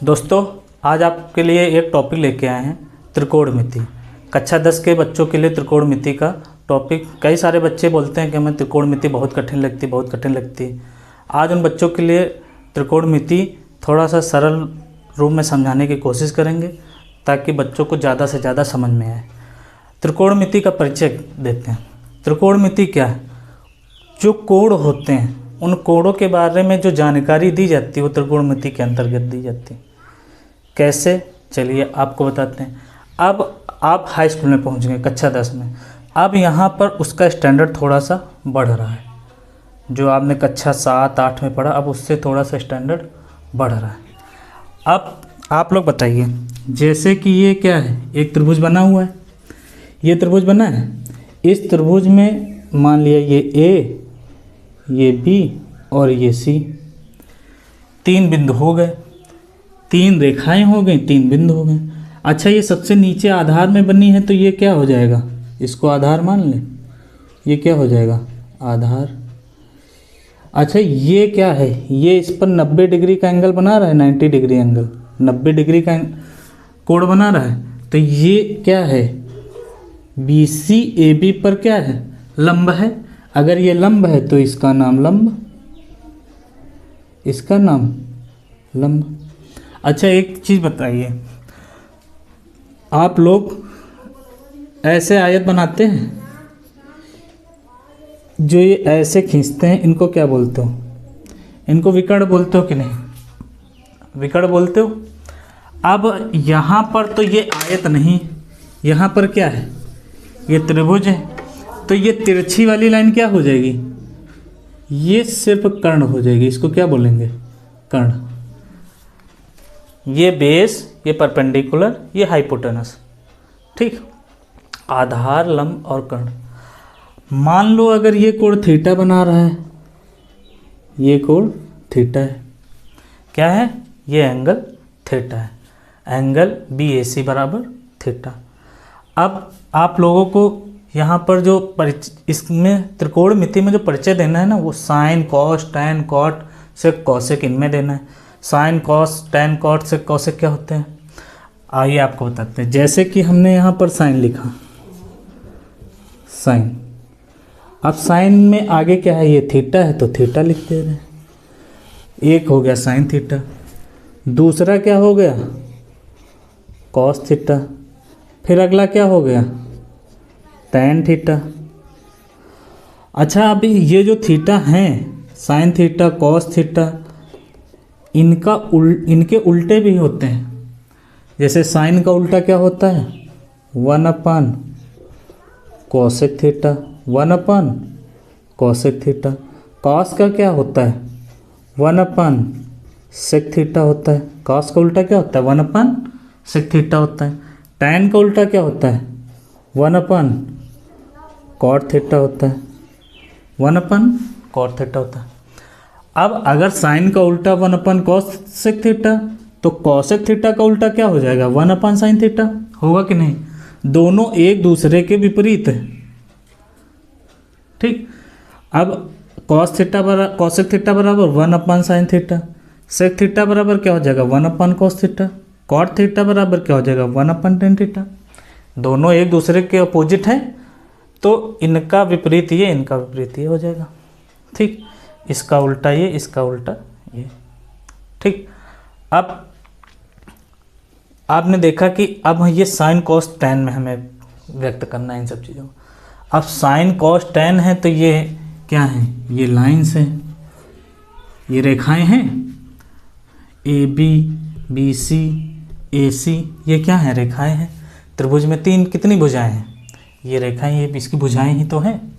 दोस्तों, आज आपके लिए एक टॉपिक लेके आए हैं, त्रिकोणमिति। कक्षा 10 के बच्चों के लिए त्रिकोणमिति का टॉपिक। कई सारे बच्चे बोलते हैं कि हमें त्रिकोणमिति बहुत कठिन लगती है। आज उन बच्चों के लिए त्रिकोणमिति थोड़ा सा सरल रूप में समझाने की कोशिश करेंगे ताकि बच्चों को ज़्यादा से ज़्यादा समझ में आए। त्रिकोणमिति का परिचय देते हैं। त्रिकोणमिति क्या है? जो कोण होते हैं, उन कोणों के बारे में जो जानकारी दी जाती है वो त्रिकोणमिति के अंतर्गत दी जाती है। कैसे, चलिए आपको बताते हैं। अब आप हाई स्कूल में पहुंच गए, कक्षा 10 में। अब यहाँ पर उसका स्टैंडर्ड थोड़ा सा बढ़ रहा है। जो आपने कक्षा 7-8 में पढ़ा, अब उससे थोड़ा सा स्टैंडर्ड बढ़ रहा है। अब आप लोग बताइए, जैसे कि ये क्या है, एक त्रिभुज बना हुआ है। ये त्रिभुज बना है। इस त्रिभुज में मान लिया ये ए, ये बी और ये सी। 3 बिंदु हो गए, 3 रेखाएं हो गई, 3 बिंदु हो गए। अच्छा, ये सबसे नीचे आधार में बनी है तो ये क्या हो जाएगा? इसको आधार मान लें। ये क्या हो जाएगा? आधार। अच्छा, ये क्या है? ये इस पर 90 डिग्री का एंगल बना रहा है, 90 डिग्री एंगल, 90 डिग्री का कोण बना रहा है। तो ये क्या है? बी सी ए बी पर क्या है? लंब है। अगर ये लंब है तो इसका नाम लंब, इसका नाम लंब। अच्छा, एक चीज़ बताइए, आप लोग ऐसे आयत बनाते हैं, जो ये ऐसे खींचते हैं, इनको क्या बोलते हो? इनको विकर्ण बोलते हो कि नहीं? विकर्ण बोलते हो। अब यहाँ पर तो ये आयत नहीं, यहाँ पर क्या है? ये त्रिभुज है। तो ये तिरछी वाली लाइन क्या हो जाएगी? ये सिर्फ कर्ण हो जाएगी। इसको क्या बोलेंगे? कर्ण। ये बेस, ये परपेंडिकुलर, ये हाइपोटेनस। ठीक। आधार, लंब और कर्ण। मान लो अगर ये कोण थीटा बना रहा है, ये कोण थीटा है। क्या है? ये एंगल थीटा है। एंगल बी ए सी बराबर थीटा। अब आप लोगों को यहाँ पर जो इसमें त्रिकोणमिति में जो परिचय देना है ना, वो साइन, कॉस, टैन, कॉट, सेक, कॉसेक, इनमें देना है। साइन, कॉस, टैन, कॉट, सेक, कॉसेक क्या होते हैं, आइए आपको बताते हैं। जैसे कि हमने यहाँ पर साइन लिखा, साइन। अब साइन में आगे क्या है? ये थीटा है तो थीटा लिख दे रहे हैं। एक हो गया साइन थीटा। दूसरा क्या हो गया? Cos theta. फिर अगला क्या हो गया? Tan theta. अच्छा, अभी ये जो थीटा हैं, साइन थीटा, कॉस थीटा, इनके उल्टे भी होते हैं। जैसे साइन का उल्टा क्या होता है? 1/cosec theta, 1/cosec theta. Cos का क्या होता है? 1/sec थीटा होता है। कॉस का उल्टा क्या होता है? 1/sec थीटा होता है। टैन का उल्टा क्या होता है? 1/cot थीटा होता है। 1/cot थीटा होता है। अब अगर साइन का उल्टा 1/cosec थीटा, तो cosec थीटा का उल्टा क्या हो जाएगा? 1/sin थीटा होगा कि नहीं? दोनों एक दूसरे के विपरीत है। ठीक। अब cosec थीटा बराबर 1/sin थीटा, sec थीटा बराबर क्या हो जाएगा? 1/cos थीटा, cot थीटा बराबर क्या हो जाएगा? 1/tan theta. दोनों एक दूसरे के अपोजिट हैं, तो इनका विपरीत ये, इनका विपरीत ये हो जाएगा। ठीक। इसका उल्टा ये, इसका उल्टा ये। ठीक। अब आपने देखा कि अब ये साइन कॉस टैन में हमें व्यक्त करना है इन सब चीज़ों को। अब साइन कॉस टैन है तो ये क्या है? ये लाइन्स हैं, ये रेखाएं हैं। ए बी, बी सी, ए सी, ये क्या है? रेखाएं हैं। त्रिभुज में 3 कितनी भुजाएं हैं? ये रेखाएं, ये इसकी भुजाएं ही तो हैं।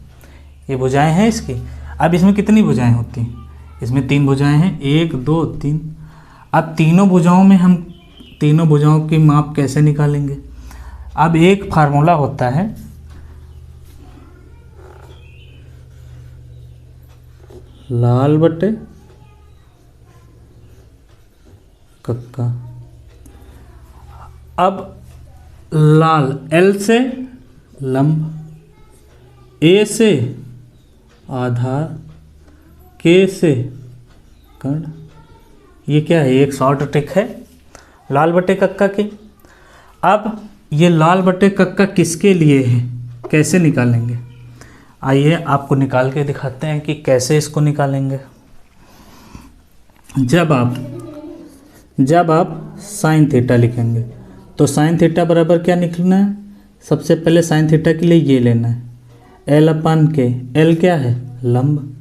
ये भुजाएं हैं इसकी। अब इसमें कितनी भुजाएं होती हैं? इसमें 3 भुजाएं हैं, 1 2 3। अब तीनों भुजाओं में हम तीनों भुजाओं की माप कैसे निकालेंगे? अब एक फार्मूला होता है, लाल बटे कक्का। अब लाल एल से लंब, ए से आधार, के से कर्ण। ये क्या है? एक शॉर्ट ट्रिक है। लाल बटे कक्का की। अब ये लाल बटे कक्का किसके लिए है, कैसे निकालेंगे, आइए आपको निकाल के दिखाते हैं कि कैसे इसको निकालेंगे। जब आप साइन थीटा लिखेंगे तो साइन थीटा बराबर क्या निकलना है, सबसे पहले साइन थीटा के लिए ये लेना है एल अपान के। एल क्या है, लंब,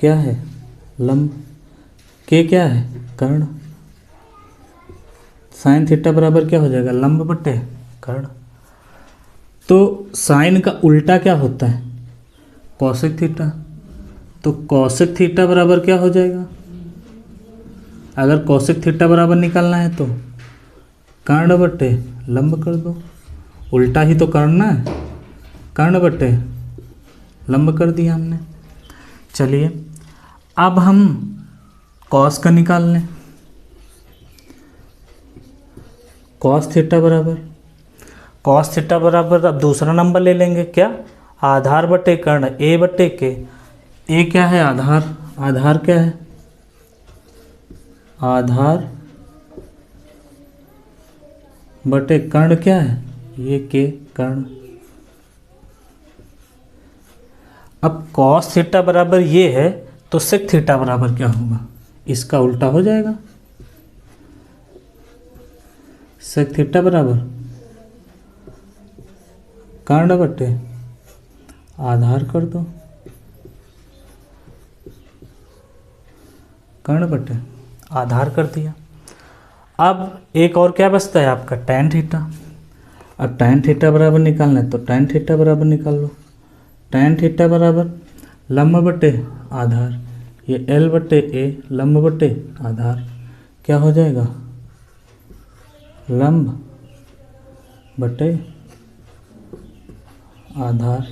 क्या है लंब, के क्या है कर्ण। साइन थीटा बराबर क्या हो जाएगा, लंब बटे कर्ण। तो साइन का उल्टा क्या होता है, कॉसेक थीटा। तो कॉसेक थीटा बराबर क्या हो जाएगा, अगर कॉसेक थीटा बराबर निकालना है तो कर्ण बटे लंब कर दो, उल्टा ही तो करना है, कर्ण बटे लंब कर दिया हमने। चलिए अब हम कॉस का निकाल लें। कॉस थीटा बराबर अब दूसरा नंबर ले लेंगे, क्या, आधार बटे कर्ण ए बटे के। ए क्या है, आधार, आधार क्या है, आधार बटे कर्ण क्या है, ये के कर्ण। अब कॉस थीटा बराबर ये है तो सेक थीटा बराबर क्या होगा, इसका उल्टा हो जाएगा। सेक थीटा बराबर कर्ण बटे आधार कर दो, कर्ण बटे आधार कर दिया। अब एक और क्या बचता है आपका, टैन थीटा। अब टैन थीटा बराबर निकालना है तो टैन थीटा बराबर निकाल लो। टैन थीटा बराबर लंब बटे आधार, ये एल बटे ए लंब बटे आधार क्या हो जाएगा, लंब बटे आधार,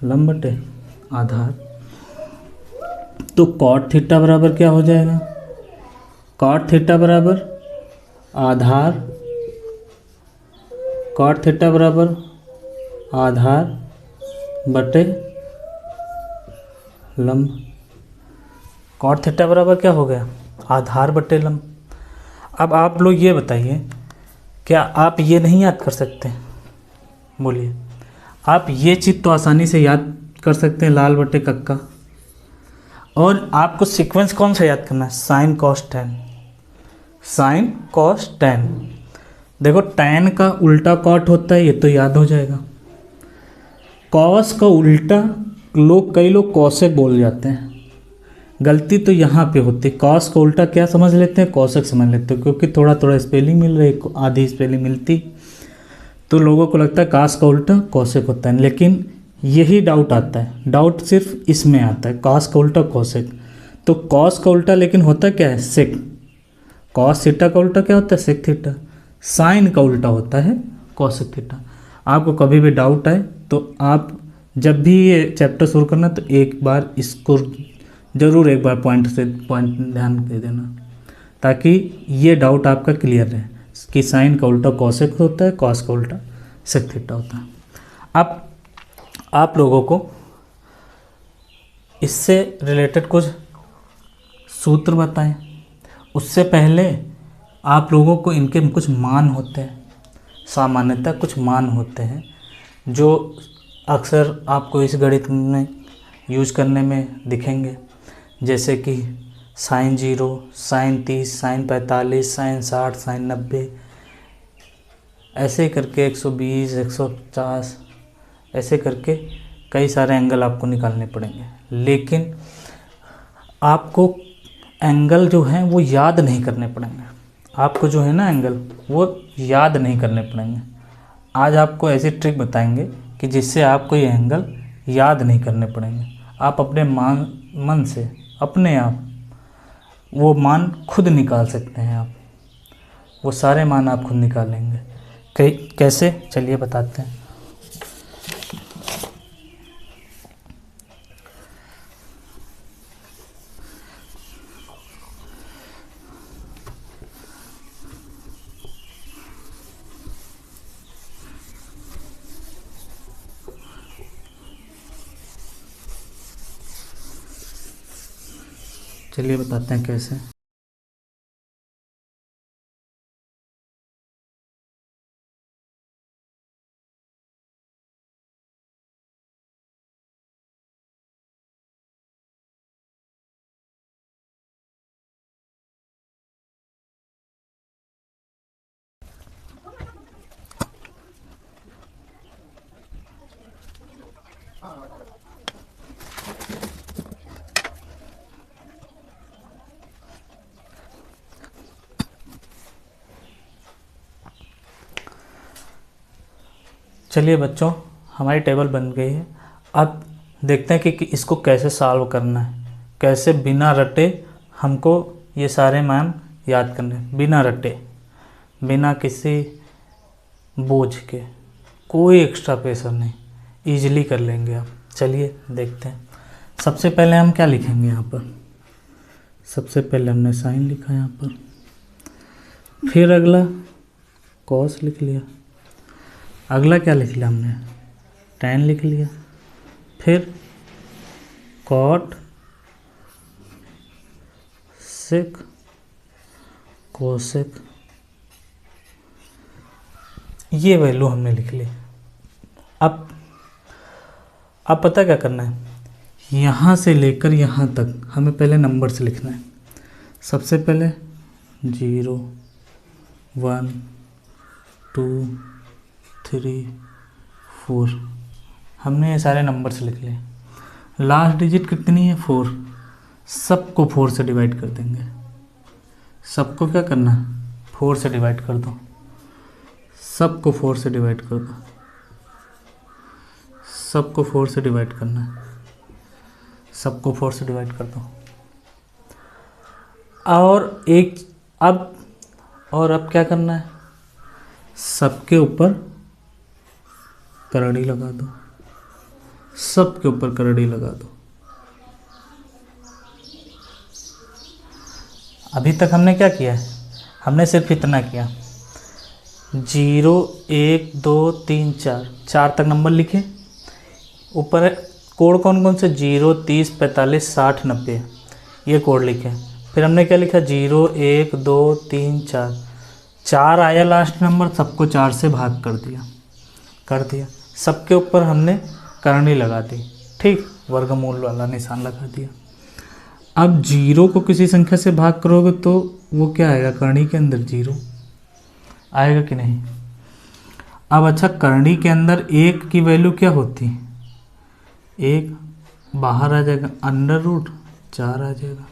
लंब बटे आधार। तो कॉट थीटा बराबर क्या हो जाएगा, कॉट थीटा बराबर आधार, कॉट थीटा बराबर आधार बटे लंब। कॉट थीटा बराबर क्या हो गया, आधार बटे लंब। अब आप लोग ये बताइए, क्या आप ये नहीं याद कर सकते, बोलिए। आप ये चीज़ तो आसानी से याद कर सकते हैं, लाल बटे कक्का। और आपको सीक्वेंस कौन सा याद करना है, sign cos tan, sine cos tan. देखो टैन का उल्टा कॉट होता है, ये तो याद हो जाएगा। कॉस का उल्टा कई लोग कॉसेक बोल जाते हैं, गलती तो यहाँ पे होती है। कॉस का उल्टा क्या समझ लेते हैं, कॉसेक समझ लेते हैं, क्योंकि थोड़ा थोड़ा स्पेलिंग मिल रही, आधी स्पेलिंग मिलती, तो लोगों को लगता है कॉस का उल्टा कॉसेक होता है। लेकिन यही डाउट आता है, डाउट सिर्फ इसमें आता है, कॉस का उल्टा कॉसेक। तो कॉस का उल्टा लेकिन होता क्या है, सेक। कॉस थीटा का उल्टा क्या होता है, सेक थीटा। साइन का उल्टा होता है कॉसेक थीटा। आपको कभी भी डाउट आए तो आप जब भी ये चैप्टर शुरू करना तो एक बार इसको ज़रूर एक बार पॉइंट ध्यान दे देना, ताकि ये डाउट आपका क्लियर रहे कि साइन का उल्टा कॉसेक होता है, कॉस का उल्टा सेक थीटा होता है। अब आप लोगों को इससे रिलेटेड कुछ सूत्र बताएं, उससे पहले आप लोगों को इनके कुछ मान होते हैं, सामान्यतः कुछ मान होते हैं जो अक्सर आपको इस गणित में यूज करने में दिखेंगे, जैसे कि sine 0, sine 30, sine 45, sine 60, sine 90, ऐसे करके 120, 150, ऐसे करके कई सारे एंगल आपको निकालने पड़ेंगे। लेकिन आपको एंगल जो हैं वो याद नहीं करने पड़ेंगे, आपको जो है ना एंगल वो याद नहीं करने पड़ेंगे। आज आपको ऐसी ट्रिक बताएंगे कि जिससे आपको ये एंगल याद नहीं करने पड़ेंगे। आप अपने मन से अपने आप वो मान खुद निकाल सकते हैं। आप वो सारे मान आप खुद निकालेंगे। कैसे, चलिए बताते हैं। चलिए बताते हैं कैसे। चलिए बच्चों, हमारी टेबल बन गई है। अब देखते हैं कि इसको कैसे सॉल्व करना है, कैसे बिना रटे हमको ये सारे मान याद करने, बिना रटे, बिना किसी बोझ के, कोई एक्स्ट्रा प्रेशर नहीं, इजीली कर लेंगे आप। चलिए देखते हैं। सबसे पहले हम क्या लिखेंगे यहाँ पर? सबसे पहले हमने साइन लिखा यहाँ पर, फिर अगला कॉस लिख लिया, अगला क्या लिख लिया हमने? टैन लिख लिया, फिर कॉट, सेक, कोसेक, ये वैल्यू हमने लिख ली। अब पता क्या करना है? यहाँ से लेकर यहाँ तक हमें पहले नंबर से लिखना है। सबसे पहले 0 1 2 3 4, हमने ये सारे नंबर से लिख लिए। लास्ट डिजिट कितनी है? 4। सबको 4 से डिवाइड कर देंगे। सबको क्या करना है? 4 से डिवाइड कर दो। सबको 4 से डिवाइड कर दो। सबको 4 से डिवाइड करना है। सबको 4 से डिवाइड कर दो। और अब क्या करना है? सबके ऊपर करड़ी लगा दो। सबके ऊपर करड़ी लगा दो। अभी तक हमने क्या किया है? हमने सिर्फ इतना किया, 0 1 2 3 4 तक नंबर लिखे। ऊपर कोड कौन कौन से? 0 30 45 60 90, ये कोड लिखे। फिर हमने क्या लिखा? 0 1 2 3 4 आया लास्ट नंबर, सबको 4 से भाग कर दिया। सबके ऊपर हमने करनी लगा दी, ठीक, वर्गमूल वाला निशान लगा दिया। अब 0 को किसी संख्या से भाग करोगे तो वो क्या आएगा? करनी के अंदर 0 आएगा कि नहीं? अब अच्छा, करनी के अंदर 1 की वैल्यू क्या होती? 1 बाहर आ जाएगा, √4 आ जाएगा।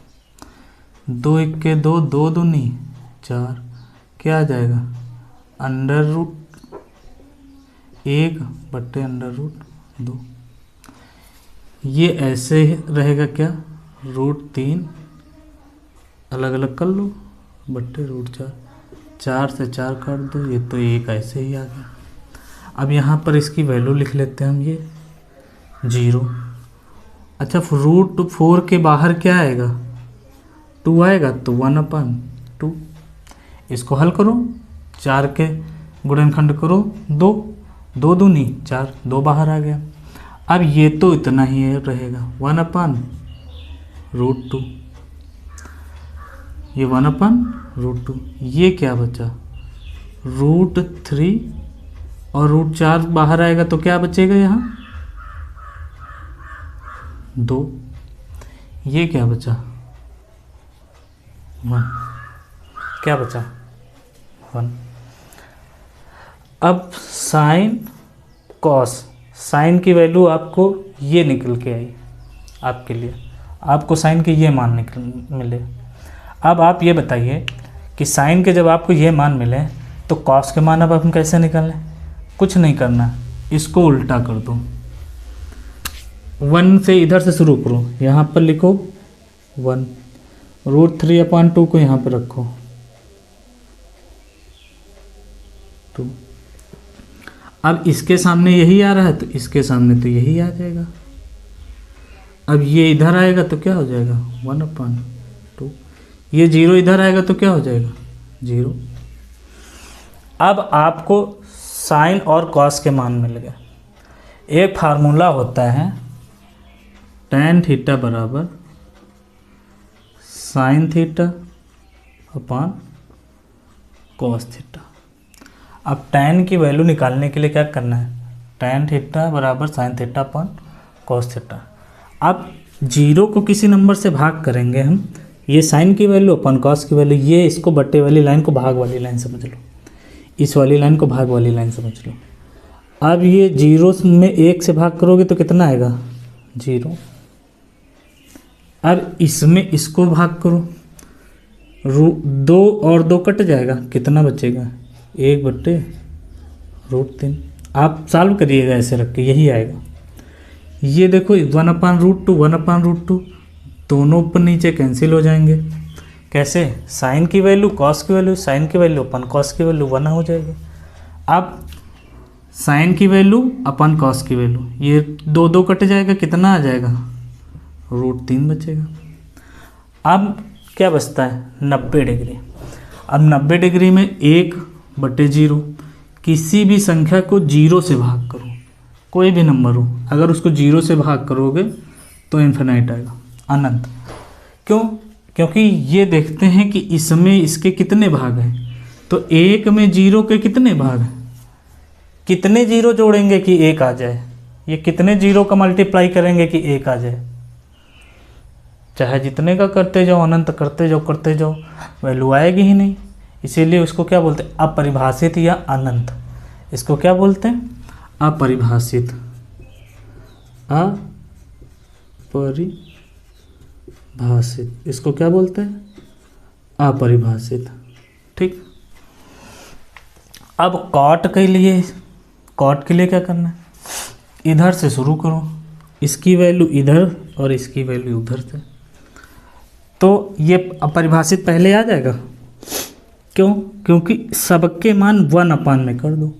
2 1 के 2, 2 दूनी 4, क्या आ जाएगा? √1/√2। ये ऐसे रहेगा क्या? √3 अलग अलग कर लो, /√4, 4 से 4 काट दो, ये तो 1 ऐसे ही आ गया। अब यहाँ पर इसकी वैल्यू लिख लेते हैं हम, ये 0। अच्छा, √4 के बाहर क्या आएगा? 2 आएगा, तो 1/2। इसको हल करो, 4 के गुणनखंड करो, 2 दूनी 4, 2 बाहर आ गया। अब ये तो इतना ही रहेगा, 1/√2। ये 1/√2। ये क्या बचा? √3 और √4 बाहर आएगा तो क्या बचेगा यहाँ? 2। ये क्या बचा? 1। क्या बचा? 1। अब साइन कॉस, साइन की वैल्यू आपको ये निकल के आई आपके लिए, आपको साइन के ये मान मिले। अब आप ये बताइए कि साइन के जब आपको ये मान मिले तो कॉस के मान अब हम कैसे निकालें? कुछ नहीं करना, इसको उल्टा कर दो। 1 से इधर से शुरू करो, यहाँ पर लिखो 1, √3/2 को यहाँ पर रखो 2। अब इसके सामने यही आ रहा है तो इसके सामने तो यही आ जाएगा। अब ये इधर आएगा तो क्या हो जाएगा? 1/2। ये 0 इधर आएगा तो क्या हो जाएगा? 0। अब आपको साइन और कॉस के मान मिल गए। एक फार्मूला होता है tan थीटा बराबर sin theta upon cos theta. अब tan की वैल्यू निकालने के लिए क्या करना है? tan थीटा बराबर sin theta upon cos theta. अब 0 को किसी नंबर से भाग करेंगे हम, ये साइन की वैल्यू अपन cos की वैल्यू, ये इसको बट्टे वाली लाइन को भाग वाली लाइन समझ लो, इस वाली लाइन को भाग वाली लाइन समझ लो। अब ये 0 में 1 से भाग करोगे तो कितना आएगा 0। अब इसमें इसको भाग करो, 2 और 2 कट जाएगा, कितना बचेगा 1/√3। आप सॉल्व करिएगा ऐसे रख के, यही आएगा। ये देखो 1/√2 1/√2 दोनों ऊपर नीचे कैंसिल हो जाएंगे। कैसे? साइन की वैल्यू कॉस की वैल्यू, साइन की वैल्यू अपन कॉस की वैल्यू 1 हो जाएगी। अब साइन की वैल्यू अपन कॉस की वैल्यू, ये 2 कट जाएगा, कितना आ जाएगा √3 बचेगा। अब क्या बचता है 90 डिग्री। अब 90 डिग्री में 1/0, किसी भी संख्या को 0 से भाग करो, कोई भी नंबर हो, अगर उसको 0 से भाग करोगे तो इन्फिनाइट आएगा, अनंत। क्यों? क्योंकि ये देखते हैं कि इसमें इसके कितने भाग हैं, तो 1 में 0 के कितने भाग हैं, कितने 0 जोड़ेंगे कि 1 आ जाए, ये कितने 0 का मल्टीप्लाई करेंगे कि 1 आ जाए। चाहे जितने का करते जाओ, अनंत करते जाओ वैल्यू आएगी ही नहीं। इसीलिए उसको क्या बोलते हैं अपरिभाषित या अनंत। इसको क्या बोलते हैं अपरिभाषित, अपरिभाषित। इसको क्या बोलते हैं अपरिभाषित। ठीक। अब कॉट के लिए क्या करना है, इधर से शुरू करो, इसकी वैल्यू इधर और इसकी वैल्यू उधर से, तो ये अपरिभाषित पहले आ जाएगा। क्यों? क्योंकि सबके मान 1 में कर दो,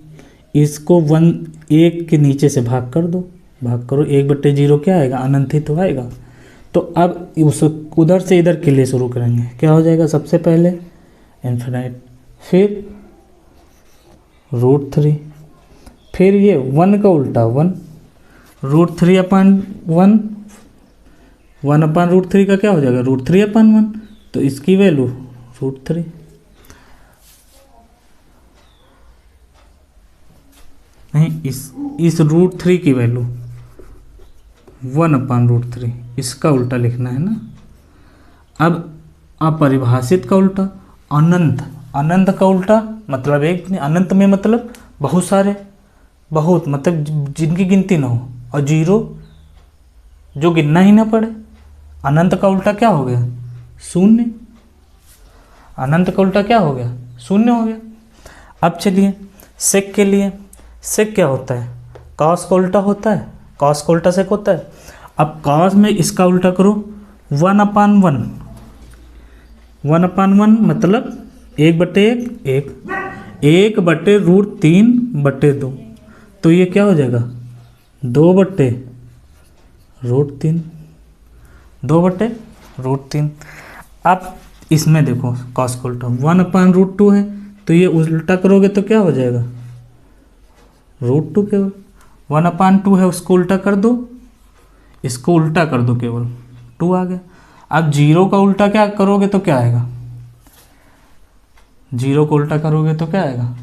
इसको 1 के नीचे से भाग कर दो, भाग करो 1/0 क्या आएगा अनंत ही तो आएगा। तो अब उस उधर से इधर के लिए शुरू करेंगे, क्या हो जाएगा सबसे पहले इन्फिनाइट, फिर √3, फिर ये 1 का उल्टा 1, √3/1, 1/√3 का क्या हो जाएगा √3/1, तो इसकी वैल्यू √3। नहीं, इस √3 की वैल्यू 1/√3, इसका उल्टा लिखना है ना। अब अपरिभाषित का उल्टा अनंत, अनंत का उल्टा मतलब एक नहीं, अनंत में मतलब बहुत सारे, बहुत मतलब जिनकी गिनती ना हो, और 0 जो गिनना ही ना पड़े। अनंत का उल्टा क्या हो गया 0, अनंत का उल्टा क्या हो गया 0 हो गया। अब चलिए सेक के लिए, सेक क्या होता है कॉस का उल्टा होता है, कॉस का उल्टा सेक होता है। अब कॉस में इसका उल्टा करो 1/1, 1/1 मतलब 1/1, 1/√3/2, तो ये क्या हो जाएगा 2/√3, 2/√3। अब इसमें देखो कॉस का उल्टा 1/√2 है, तो ये उल्टा करोगे तो क्या हो जाएगा √2 केवल। 1/2 है उसको उल्टा कर दो, इसको उल्टा कर दो, केवल 2 आ गया। अब 0 का उल्टा क्या करोगे तो क्या आएगा, 0 को उल्टा करोगे तो क्या आएगा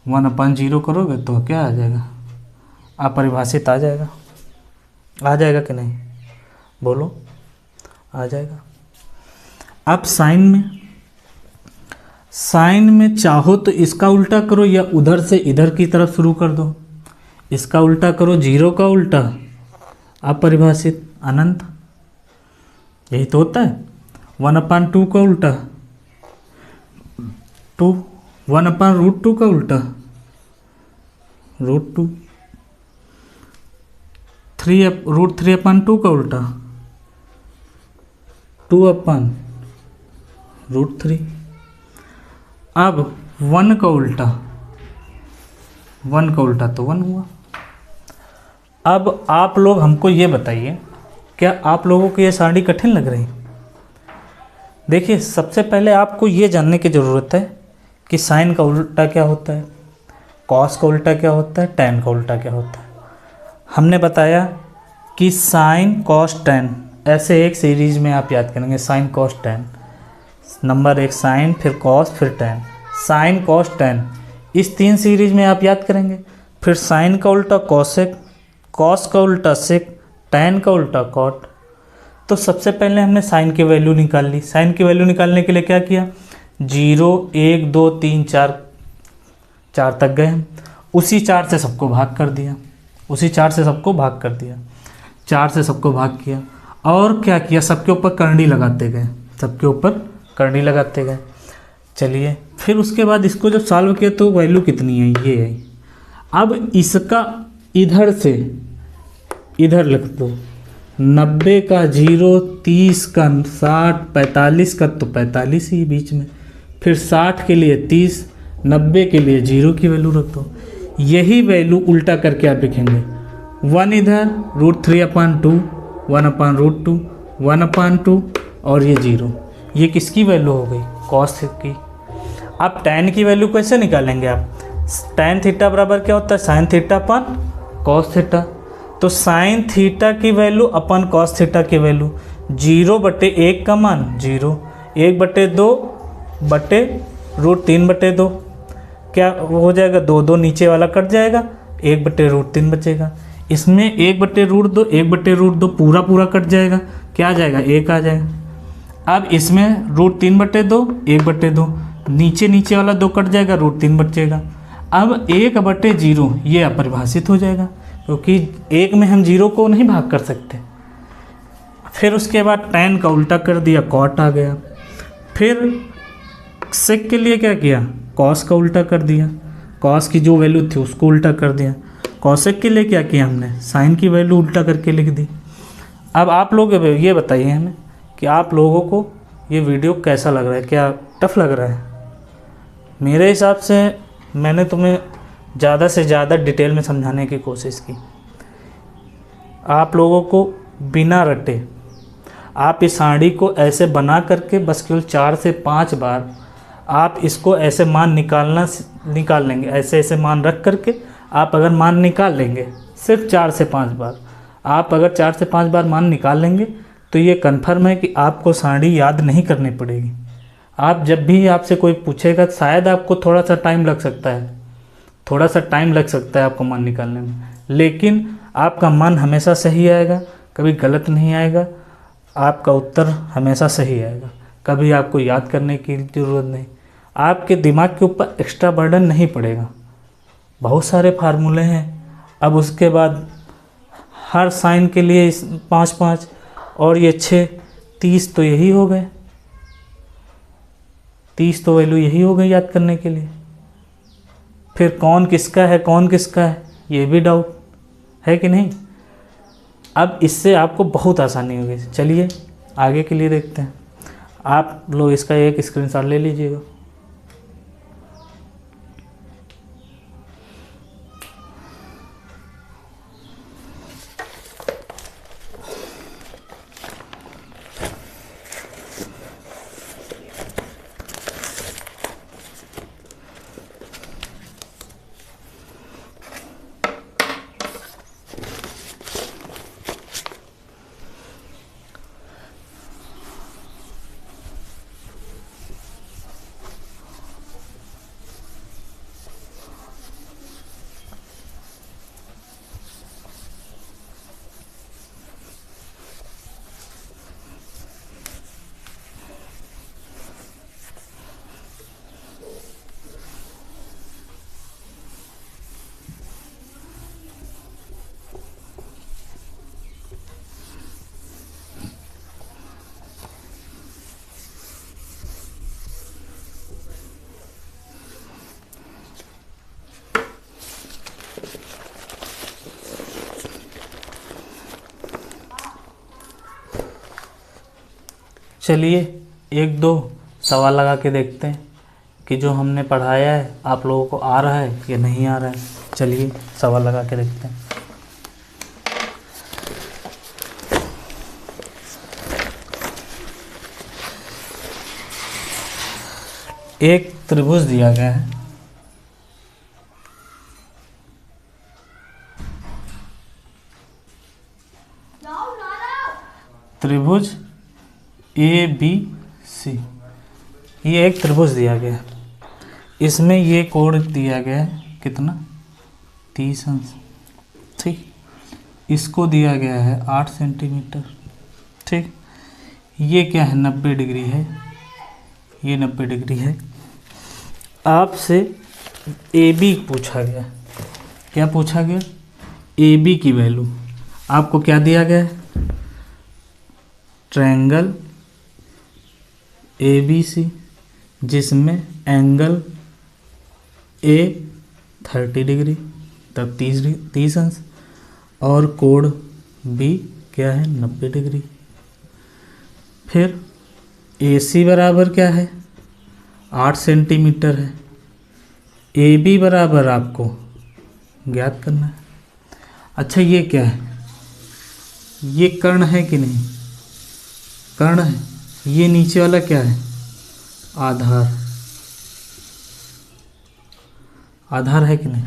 1/0 करोगे तो क्या आ जाएगा अपरिभाषित आ जाएगा। आ जाएगा कि नहीं बोलो, आ जाएगा। अब साइन में चाहो तो इसका उल्टा करो या उधर से इधर की तरफ शुरू कर दो, इसका उल्टा करो 0 का उल्टा अपरिभाषित अनंत, यही तो होता है। 1/2 का उल्टा 2, 1/√2 का उल्टा √2, √3/2 का उल्टा 2/√3। अब 1 का उल्टा तो 1 हुआ। अब आप लोग हमको ये बताइए, क्या आप लोगों को ये सारणी कठिन लग रही? देखिए सबसे पहले आपको ये जानने की ज़रूरत है कि साइन का उल्टा क्या होता है, कॉस का उल्टा क्या होता है, टैन का उल्टा क्या होता है। हमने बताया कि साइन कॉस टैन, ऐसे एक सीरीज में आप याद करेंगे sine cos tan, number 1 sine, फिर कॉस, फिर टैन, साइन कॉस टैन, इस 3 सीरीज में आप याद करेंगे। फिर साइन का उल्टा कॉसेक, कॉस का उल्टा सेक, टैन का उल्टा कॉट। तो सबसे पहले हमने साइन की वैल्यू निकाल ली। साइन की वैल्यू निकालने के लिए क्या किया, 0 1 2 3 4 तक गए हम, उसी 4 से सबको भाग कर दिया, उसी 4 से सबको भाग कर दिया, 4 से सबको भाग किया और क्या किया, सबके ऊपर करनी लगाते गए, सबके ऊपर करनी लगाते गए। चलिए फिर उसके बाद इसको जब सॉल्व किया तो वैल्यू कितनी है, ये है। अब इसका इधर से इधर लिख दो, 90 का 0, 30 का 60, 45 का तो 45 ही बीच में, फिर 60 के लिए 30, 90 के लिए 0 की वैल्यू रख दो। यही वैल्यू उल्टा करके आप लिखेंगे, 1 इधर √3/2, 1/√2, 1/2 और ये 0। ये किसकी वैल्यू हो गई, कॉस की। आप tan की वैल्यू कैसे निकालेंगे आप, tan थीटा बराबर क्या होता है, साइन थीटा अपन कॉस थीटा। तो साइन थीटा की वैल्यू अपन कॉस थीटा की वैल्यू, 0/1 का मान 0, 1/2 बटे √3/2, क्या हो जाएगा, 2 नीचे वाला कट जाएगा, 1/√3 बचेगा। इसमें 1/√2, 1/√2 पूरा कट जाएगा, क्या आ जाएगा, 1 आ जाएगा। अब इसमें √3/2, 1/2 नीचे वाला 2 कट जाएगा, √3 बचेगा। अब 1/0 ये अपरिभाषित हो जाएगा, क्योंकि 1 में हम 0 को नहीं भाग कर सकते। फिर उसके बाद tan का उल्टा कर दिया, cot आ गया। फिर sec के लिए क्या किया, cos का उल्टा कर दिया, cos की जो वैल्यू थी उसको उल्टा कर दिया। cosec के लिए क्या किया हमने, sin की वैल्यू उल्टा करके लिख दी। अब आप लोग ये बताइए हमें कि आप लोगों को ये वीडियो कैसा लग रहा है, क्या टफ लग रहा है। मेरे हिसाब से मैंने तुम्हें ज़्यादा से ज़्यादा डिटेल में समझाने की कोशिश की। आप लोगों को बिना रटे आप इस साड़ी को ऐसे बना करके बस केवल 4 से 5 बार आप इसको ऐसे मान निकाल लेंगे, ऐसे मान रख करके आप अगर मान निकाल लेंगे, सिर्फ 4 से 5 बार आप अगर 4 से 5 बार मान निकाल लेंगे तो ये कन्फर्म है कि आपको साड़ी याद नहीं करनी पड़ेगी। आप जब भी आपसे कोई पूछेगा, शायद आपको थोड़ा सा टाइम लग सकता है आपको मान निकालने में, लेकिन आपका मन हमेशा सही आएगा, कभी गलत नहीं आएगा, आपका उत्तर हमेशा सही आएगा। कभी आपको याद करने की ज़रूरत नहीं, आपके दिमाग के ऊपर एक्स्ट्रा बर्डन नहीं पड़ेगा। बहुत सारे फार्मूले हैं। अब उसके बाद हर साइन के लिए 5-5 और ये 6, 30 तो यही हो गए, 30 तो वैल्यू यही हो गई याद करने के लिए। फिर कौन किसका है ये भी डाउट है कि नहीं। अब इससे आपको बहुत आसानी होगी। चलिए आगे के लिए देखते हैं। आप लोग इसका एक स्क्रीनशॉट ले लीजिएगा। चलिए 1-2 सवाल लगा के देखते हैं कि जो हमने पढ़ाया है आप लोगों को आ रहा है या नहीं आ रहा है। चलिए सवाल लगा के देखते हैं। एक त्रिभुज दिया गया है, त्रिभुज ABC, ये एक त्रिभुज दिया गया है। इसमें ये कोण दिया गया है कितना, 30 अंश, ठीक। इसको दिया गया है 8 सेंटीमीटर, ठीक। ये क्या है, 90 डिग्री है, ये 90 डिग्री है। आपसे AB पूछा गया, क्या पूछा गया, ए बी की वैल्यू। आपको क्या दिया गया है, ट्रायंगल ए बी सी जिसमें एंगल ए 30 डिग्री तब 30 अंश और कोण बी क्या है 90 डिग्री। फिर ए सी बराबर क्या है 8 सेंटीमीटर है। ए बी बराबर आपको ज्ञात करना है। अच्छा ये क्या है, ये कर्ण है कि नहीं, कर्ण है। ये नीचे वाला क्या है, आधार, आधार है कि नहीं।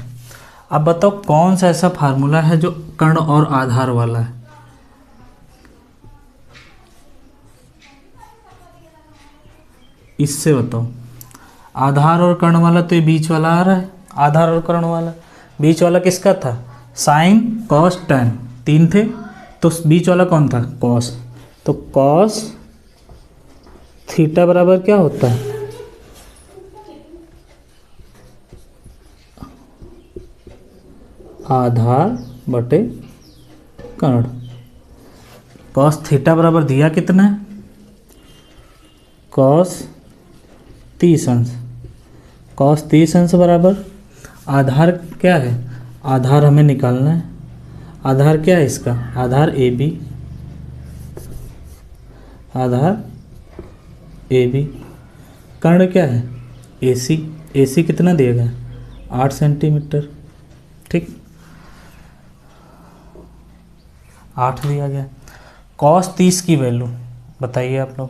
अब बताओ कौन सा ऐसा फार्मूला है जो कर्ण और आधार वाला है। इससे बताओ, आधार और कर्ण वाला तो ये बीच वाला आ रहा है, आधार और कर्ण वाला। बीच वाला किसका था, साइन कॉस टैन, 3 थे, तो बीच वाला कौन था, कॉस। तो कॉस थीटा बराबर क्या होता है, आधार बटे कर्ण। कॉस थीटा बराबर दिया कितना है, कॉस 30 अंश। कॉस 30 अंश बराबर आधार क्या है, आधार हमें निकालना है। आधार क्या है इसका, आधार A B, Aadhaar A B. कर्ण क्या है, ए सी। ए सी कितना दिया गया, 8 सेंटीमीटर, ठीक, 8 दिया गया। कॉस 30 की वैल्यू बताइए आप लोग।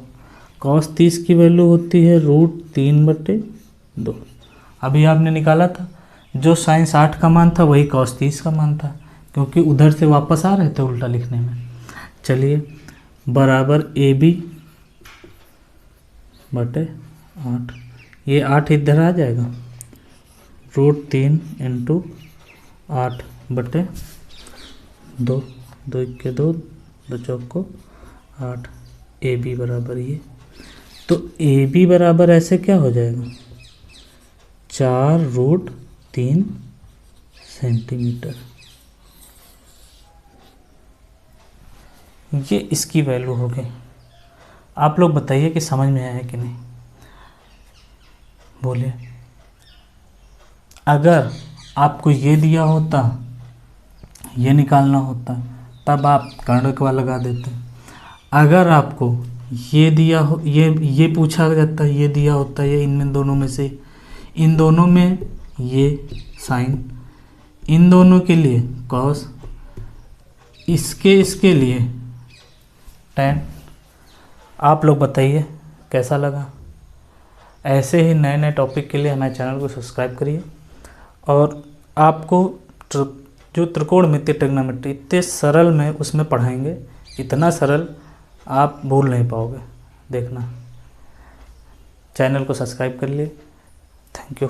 कॉस 30 की वैल्यू होती है √3/2। अभी आपने निकाला था, जो साइन 60 का मान था वही कॉस 30 का मान था, क्योंकि उधर से वापस आ रहे थे उल्टा लिखने में। चलिए बराबर ए बी बटे 8, ये 8 इधर आ जाएगा, √3 × 8 बटे 2, 2 × 2, 2 × 8। ए बी बराबर ये, तो ए बी बराबर ऐसे क्या हो जाएगा, 4√3 सेंटीमीटर। ये इसकी वैल्यू हो गई। आप लोग बताइए कि समझ में आया कि नहीं, बोलिए। अगर आपको ये दिया होता, ये निकालना होता, तब आप कर्ण का लगा देते। अगर आपको ये दिया हो, ये पूछा जाता, ये दिया होता, ये इनमें दोनों में से, इन दोनों में ये साइन, इन दोनों के लिए कॉस, इसके लिए टैन। आप लोग बताइए कैसा लगा। ऐसे ही नए नए टॉपिक के लिए हमारे चैनल को सब्सक्राइब करिए। और आपको जो त्रिकोणमिति ट्रिग्नोमेट्री इतने सरल में उसमें पढ़ाएंगे, इतना सरल आप भूल नहीं पाओगे। देखना, चैनल को सब्सक्राइब कर लिए। Thank you.